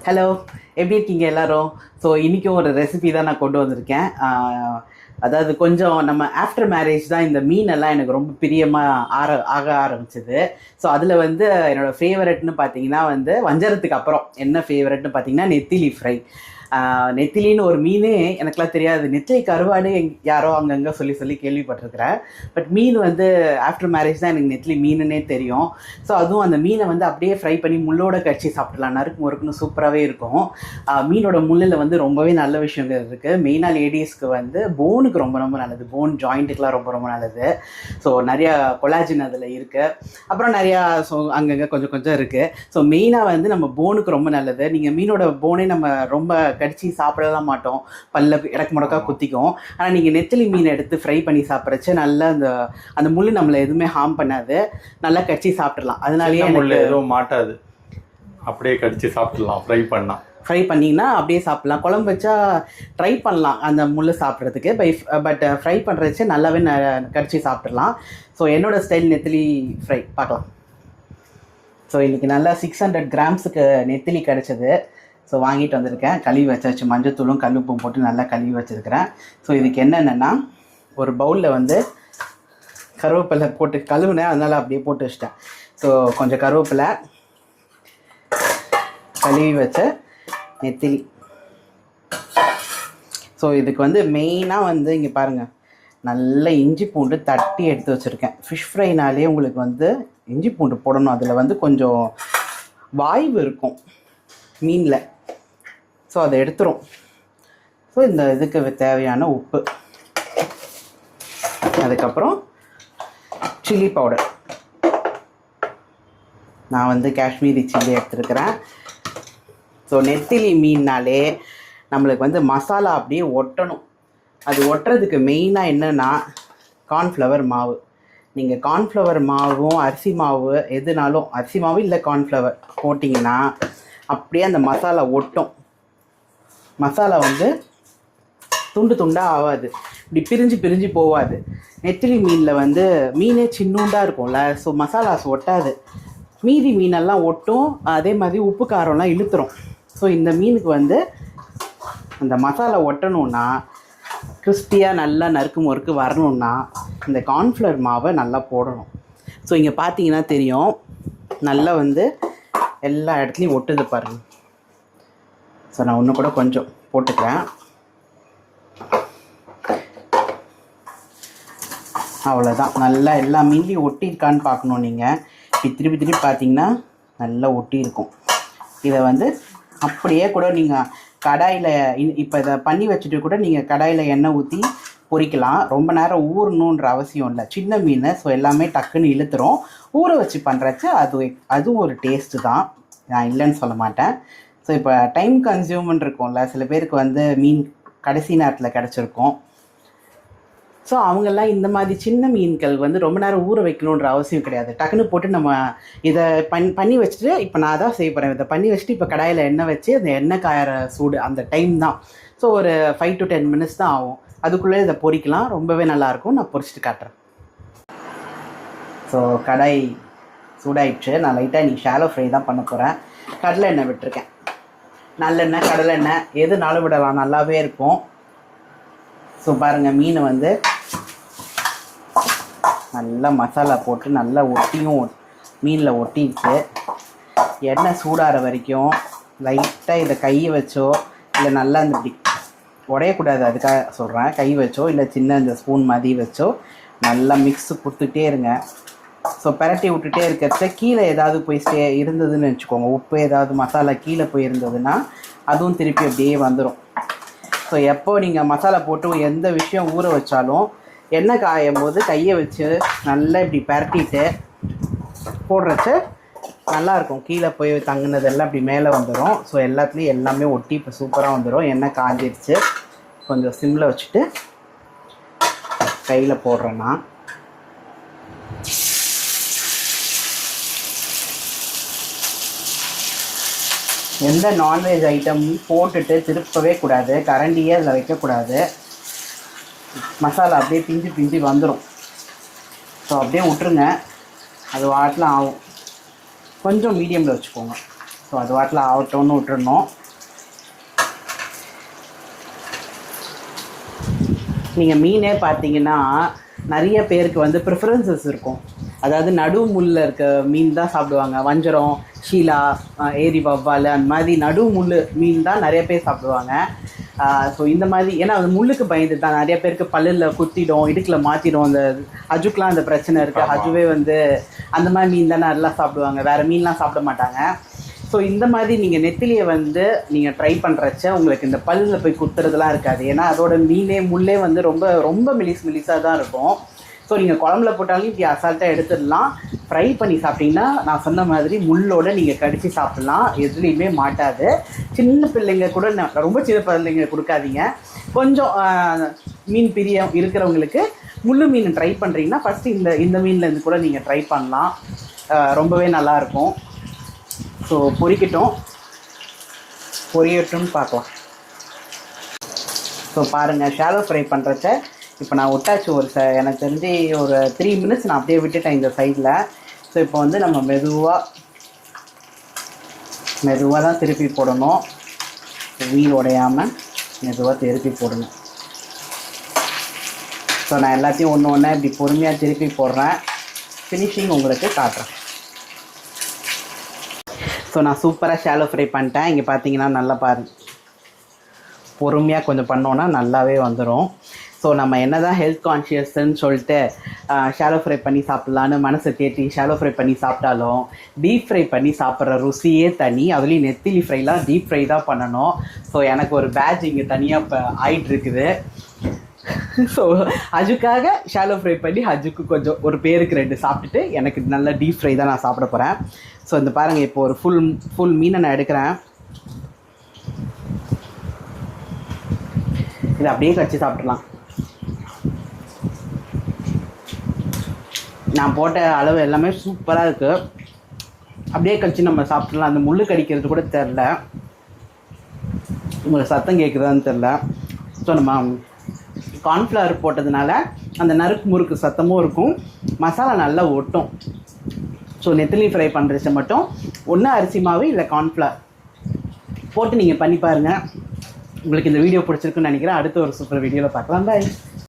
Hello, எப்படி இருக்கீங்க எல்லாரும்? ஸோ இன்றைக்கும் ஒரு ரெசிபி தான் நான் கொண்டு வந்திருக்கேன். அதாவது கொஞ்சம் நம்ம ஆஃப்டர் மேரேஜ் தான் இந்த மீனெல்லாம் எனக்கு ரொம்ப பிரியமாக ஆக ஆரம்பிச்சது. ஸோ அதில் வந்து என்னோடய ஃபேவரெட்னு பார்த்தீங்கன்னா வந்து வஞ்சரத்துக்கு அப்புறம் என்ன ஃபேவரெட்னு பார்த்தீங்கன்னா நெத்திலி ஃப்ரை. நெத்திலின்னு ஒரு மீனே எனக்குலாம் தெரியாது. நெத்திலி கருவாடு யாரோ அங்கங்கே சொல்லி சொல்லி கேள்விப்பட்டிருக்கிறேன். பட் மீன் வந்து ஆஃப்டர் மேரேஜ் தான் எனக்கு நெத்திலி மீனுன்னே தெரியும். ஸோ அதுவும் அந்த மீனை வந்து அப்படியே ஃப்ரை பண்ணி முள்ளோட கடிச்சு சாப்பிடலாம். நறுக்கு முறுக்குன்னு சூப்பராகவே இருக்கும். மீனோட முள்ளில் வந்து ரொம்பவே நல்ல விஷயங்கள் இருக்குது. மெயினாக லேடிஸ்க்கு வந்து போனுக்கு ரொம்ப ரொம்ப நல்லது. போன் ஜாயிண்ட்டுக்கெலாம் ரொம்ப ரொம்ப நல்லது. ஸோ நிறையா கொலாஜின் அதில் இருக்குது. அப்புறம் நிறையா அங்கங்கே கொஞ்சம் கொஞ்சம் இருக்குது. ஸோ மெயினாக வந்து நம்ம போனுக்கு ரொம்ப நல்லது. நீங்கள் மீனோட போனே நம்ம ரொம்ப கடிச்சு சாப்பிடலாம் மாட்டோம், பல்ல இடக்கு முடக்கா குத்திக்கும். ஆனால் நீங்கள் நெத்திலி மீனை எடுத்து ஃப்ரை பண்ணி சாப்பிட்றச்சு நல்லா அந்த முள் நம்மளை எதுவுமே ஹார்ம் பண்ணாது, நல்லா கடிச்சு சாப்பிட்றலாம். அதனாலேயே முள் எதுவும் மாட்டாது, அப்படியே கடிச்சு சாப்பிட்றலாம். ஃப்ரை பண்ணிங்கன்னா அப்படியே சாப்பிட்லாம். குழம்பு வச்சா ட்ரை பண்ணலாம் அந்த முள் சாப்பிட்றதுக்கு. பட் ஃப்ரை பண்ணுறச்சு நல்லாவே கடிச்சு சாப்பிட்றலாம். ஸோ என்னோடய ஸ்டைல் நெத்திலி ஃப்ரை பார்க்கலாம். ஸோ இன்றைக்கி நல்லா 600 கிராம்ஸுக்கு நெத்திலி கிடச்சிது. ஸோ வாங்கிட்டு வந்திருக்கேன். கழுவி வச்சாச்சு, மஞ்சத்தூளும் கல்லுப்பும் போட்டு நல்லா கழுவி வச்சுருக்கிறேன். ஸோ இதுக்கு என்னென்னா, ஒரு பவுலில் வந்து கருவேப்பிலை போட்டு கழுவுனேன், அதனால் அப்படியே போட்டு வச்சிட்டேன். ஸோ கொஞ்சம் கருவேப்பிலை, கழுவி வச்ச நெத்திலி. ஸோ இதுக்கு வந்து மெயினாக வந்து இங்கே பாருங்கள், நல்ல இஞ்சி பூண்டு தட்டி எடுத்து வச்சுருக்கேன். ஃபிஷ் ஃப்ரைனாலே உங்களுக்கு வந்து இஞ்சி பூண்டு போடணும். அதில் வந்து கொஞ்சம் வாய்வு இருக்கும் மீனில். ஸோ அதை எடுத்துரும். ஸோ இந்த இதுக்கு தேவையான உப்பு, அதுக்கப்புறம் சில்லி பவுடர். நான் வந்து காஷ்மீரி சில்லி எடுத்துருக்கிறேன். ஸோ நெத்திலி மீன்னாலே நம்மளுக்கு வந்து மசாலா அப்படியே ஒட்டணும். அது ஒட்டுறதுக்கு மெயினாக என்னென்னா கார்ன்ஃப்ளவர் மாவு. நீங்கள் கார்ன்ஃப்ளவர் மாவும் அரிசி மாவு எதுனாலும், அரிசி மாவு இல்லை கார்ன்ஃப்ளவர் போட்டிங்கன்னா அப்படியே அந்த மசாலா ஒட்டும். மசாலா வந்து துண்டு துண்டாக ஆகாது, இப்படி பிரிஞ்சு பிரிஞ்சு போகாது. நெத்திலி மீனில் வந்து மீனே சின்னூண்டாக இருக்கும்ல, ஸோ மசாலாஸ் ஒட்டாது. மீதி மீனெல்லாம் ஒட்டும். அதே மாதிரி உப்பு காரம்லாம் இழுத்துரும். ஸோ இந்த மீனுக்கு வந்து அந்த மசாலா ஒட்டணுன்னா, கிறிஸ்பியாக நல்லா நறுக்கு முறுக்கு வரணுன்னா இந்த கார்ன்ஃப்ளவர் மாவை நல்லா போடணும். ஸோ இங்கே பார்த்தீங்கன்னா தெரியும், நல்லா வந்து எல்லா இடத்துலையும் ஒட்டுது பாருங்கள். ஸோ நான் இன்னும் கூட கொஞ்சம் போட்டுக்கிறேன். அவ்வளோதான். நல்லா எல்லா மீன்லையும் ஒட்டியிருக்கான்னு பார்க்கணும். நீங்கள் இப்படி திருப்பி திருப்பி பார்த்தீங்கன்னா நல்லா ஒட்டியிருக்கும். இதை வந்து அப்படியே கூட நீங்கள் கடாயில் இப்போ இதை பண்ணி வச்சுட்டு கூட நீங்கள் கடாயில் எண்ணெய் ஊற்றி பொரிக்கலாம். ரொம்ப நேரம் ஊறணுன்ற அவசியம் இல்லை. சின்ன மீன், ஸோ எல்லாமே டக்குன்னு இழுத்துரும். ஊற வச்சு பண்ணுறச்ச அதுவும் ஒரு டேஸ்ட்டு தான், நான் இல்லைன்னு சொல்ல மாட்டேன். ஸோ இப்போ டைம் கன்சியூம்னு இருக்கும்ல, சில பேருக்கு வந்து மீன் கடைசி நேரத்தில் கிடச்சிருக்கும். ஸோ அவங்கெல்லாம் இந்த மாதிரி சின்ன மீன்கள் வந்து ரொம்ப நேரம் ஊற வைக்கணுன்ற அவசியம் கிடையாது. டக்குன்னு போட்டு நம்ம இதை பண்ணி வச்சுட்டு, இப்போ நான் தான் செய்ய போகிறேன். இதை பண்ணி வச்சுட்டு இப்போ கடாயில் எண்ணெய் வச்சு அந்த எண்ணெய் காயிற சூடு அந்த டைம் தான். ஸோ ஒரு 5 to 10 minutes தான் ஆகும். அதுக்குள்ளே இதை பொரிக்கலாம். ரொம்பவே நல்லாயிருக்கும். நான் பொரிச்சிட்டு காட்டுறேன். ஸோ கடாய் சூடாயிடுச்சு. நான் லைட்டாக இன்றைக்கி ஷாலோ ஃப்ரை தான் பண்ண போகிறேன். கடலை எண்ணெய் விட்டுருக்கேன். நல்லெண்ணெய், கடலெண்ணெய் எதுனாலும் விடலாம், நல்லாவே இருக்கும். ஸோ பாருங்கள், மீனை வந்து நல்லா மசாலா போட்டு நல்லா ஒட்டியும் மீனில் ஒட்டிடுச்சு. எண்ணெய் சூடாகிற வரைக்கும் லைட்டாக இதை கையை வச்சோ இல்லை நல்லா இந்த இப்படி உடையக்கூடாது, அதுக்காக சொல்கிறேன். கை வச்சோ இல்லை சின்ன இந்த ஸ்பூன் மாதிரி வச்சோ நல்லா மிக்ஸு கொடுத்துட்டே இருங்க. ஸோ பரட்டி விட்டுட்டே இருக்கிறச்ச கீழே ஏதாவது போய் இருந்ததுன்னு வச்சுக்கோங்க, உப்பு ஏதாவது மசாலா கீழே போய் இருந்ததுன்னா அதுவும் திருப்பி அப்படியே வந்துடும். ஸோ எப்போ நீங்கள் மசாலா போட்டு எந்த விஷயம் ஊற வச்சாலும் எண்ணெய் காயும் போது கையை வச்சு நல்லா இப்படி பரட்டிட்டு போடுறச்ச நல்லாயிருக்கும். கீழே போய் தங்குனதெல்லாம் அப்படி மேலே வந்துடும். ஸோ எல்லாத்துலேயும் எல்லாமே ஒட்டி இப்போ சூப்பராக வந்துடும். எண்ணெய் காஞ்சிடுச்சு. கொஞ்சம் சிம்மில் வச்சுட்டு கையில் போடுறேன்னா எந்த நான்வெஜ் ஐட்டம் போட்டுட்டு திருப்பவே கூடாது, கரண்டியே அதில் வைக்கக்கூடாது. மசாலா அப்படியே பிஞ்சு பிஞ்சு வந்துடும். ஸோ அப்படியே விட்டுருங்க, அது வாட்டில் ஆகும். கொஞ்சம் மீடியமில் வச்சுக்கோங்க. ஸோ அது வாட்டில் ஆகட்டும்னு விட்டுருணும். நீங்கள் மீனே பார்த்தீங்கன்னா நிறைய பேருக்கு வந்து ப்ரிஃபரன்சஸ் இருக்கும். அதாவது நடு முள்ளில் இருக்க மீன் தான் சாப்பிடுவாங்க. வஞ்சரம், ஷீலா, ஏரி வவ்வால் அந்த மாதிரி நடு முள் மீன் தான் நிறைய பேர் சாப்பிடுவாங்க. ஸோ இந்த மாதிரி ஏன்னா அது முள்ளுக்கு பயந்து தான் நிறைய பேருக்கு பல்லில் குத்திடும், இடுக்கில் மாற்றிடும். அந்த ஹஜுக்கெலாம் அந்த பிரச்சனை இருக்குது. ஹஜுவே வந்து அந்த மாதிரி மீன் தான் நல்லா சாப்பிடுவாங்க, வேறு மீன்லாம் சாப்பிட மாட்டாங்க. ஸோ இந்த மாதிரி நீங்கள் நெத்திலியை வந்து நீங்கள் ட்ரை பண்ணுறச்ச உங்களுக்கு இந்த பல்லில் போய் குத்துறதுலாம் இருக்காது. ஏன்னா அதோட முள்ளே வந்து ரொம்ப ரொம்ப மெலிசாக தான் இருக்கும். ஸோ நீங்கள் குழம்புல போட்டாலும் இப்படி அசால்ட்டாக எடுத்துடலாம். ஃப்ரை பண்ணி சாப்பிட்டிங்கன்னா நான் சொன்ன மாதிரி முள்ளோடு நீங்கள் கடித்து சாப்பிட்லாம், எதுலேயுமே மாட்டாது. சின்ன பிள்ளைங்க கூட ரொம்ப சின்ன பிள்ளைங்க கொடுக்காதீங்க. கொஞ்சம் மீன் பிரியம் இருக்கிறவங்களுக்கு முள்ளு மீன் ட்ரை பண்ணுறீங்கன்னா ஃபஸ்ட்டு இந்த மீன்லேருந்து கூட நீங்கள் ட்ரை பண்ணலாம், ரொம்பவே நல்லாயிருக்கும். ஸோ பொரியட்டும்னு பார்க்கலாம். ஸோ பாருங்கள், ஷாலோ ஃப்ரை பண்ணுறச்ச இப்போ நான் விட்டாச்சு எனக்கு தெரிஞ்சு ஒரு 3 மினிட்ஸ் நான் அப்படியே விட்டுட்டேன் இந்த சைடில். ஸோ இப்போ வந்து நம்ம மெதுவாக தான் திருப்பி போடணும். மீன் உடையாமல் மெதுவாக திருப்பி போடணும். ஸோ நான் எல்லாத்தையும் ஒன்று ஒன்றா இப்படி பொறுமையாக திருப்பி போடுறேன். ஃபினிஷிங் உங்களுக்கு காட்டுறேன். ஸோ நான் சூப்பராக ஷாலோ ஃப்ரை பண்ணிட்டேன். இங்கே பார்த்தீங்கன்னா நல்லா பாருங்கள், பொறுமையாக கொஞ்சம் பண்ணோன்னா நல்லாவே வந்துடும். ஸோ நம்ம என்ன தான் ஹெல்த் கான்ஷியஸ்ன்னு சொல்லிட்டு ஷாலோ ஃப்ரை பண்ணி சாப்பிட்லான்னு மனசை தேட்டி ஷாலோ ஃப்ரை பண்ணி சாப்பிட்டாலும் டீப் ஃப்ரை பண்ணி சாப்பிட்ற ருசியே தனி. அதுலேயும் நெத்திலி ஃப்ரைலாம் டீப் ஃப்ரை தான் பண்ணணும். ஸோ எனக்கு ஒரு பேட்ச் இங்கே தனியாக இப்போ ஆயிட்டு இருக்குது. ஸோ ஹஜுக்காக ஷாலோ ஃப்ரை பண்ணி ஹஜுக்கு கொஞ்சம் ஒரு பேருக்கு 2 சாப்பிட்டுட்டு எனக்கு நல்ல டீப் ஃப்ரை தான் நான் சாப்பிட போகிறேன். ஸோ இந்த பாருங்கள், இப்போ ஒரு ஃபுல் மீனை நான் எடுக்கிறேன். இதை அப்படியே கடிச்சு சாப்பிட்றலாம். நான் போட்ட அளவு எல்லாமே சூப்பராக இருக்குது. அப்படியே கடிச்சு நம்ம சாப்பிட்றலாம். அந்த முள்ளு கடிக்கிறது கூட தெரில, உங்களுக்கு சத்தம் கேட்குதான்னு தெரில. ஸோ நம்ம கார்ன்ஃப்ளவர் போட்டதுனால அந்த நறுக்கு முறுக்கு சத்தமும் இருக்கும், மசாலா நல்லா ஒட்டும். ஸோ நெத்திலி ஃப்ரை பண்ணுறச்ச மட்டும் ஒன்று அரிசி மாவு இல்லை கார்ன்ஃப்ளவர் போட்டு நீங்கள் பண்ணி பாருங்கள். உங்களுக்கு இந்த வீடியோ பிடிச்சிருக்குன்னு நினைக்கிறேன். அடுத்த ஒரு சூப்பர் வீடியோவில் பார்க்கலாம். பாய்.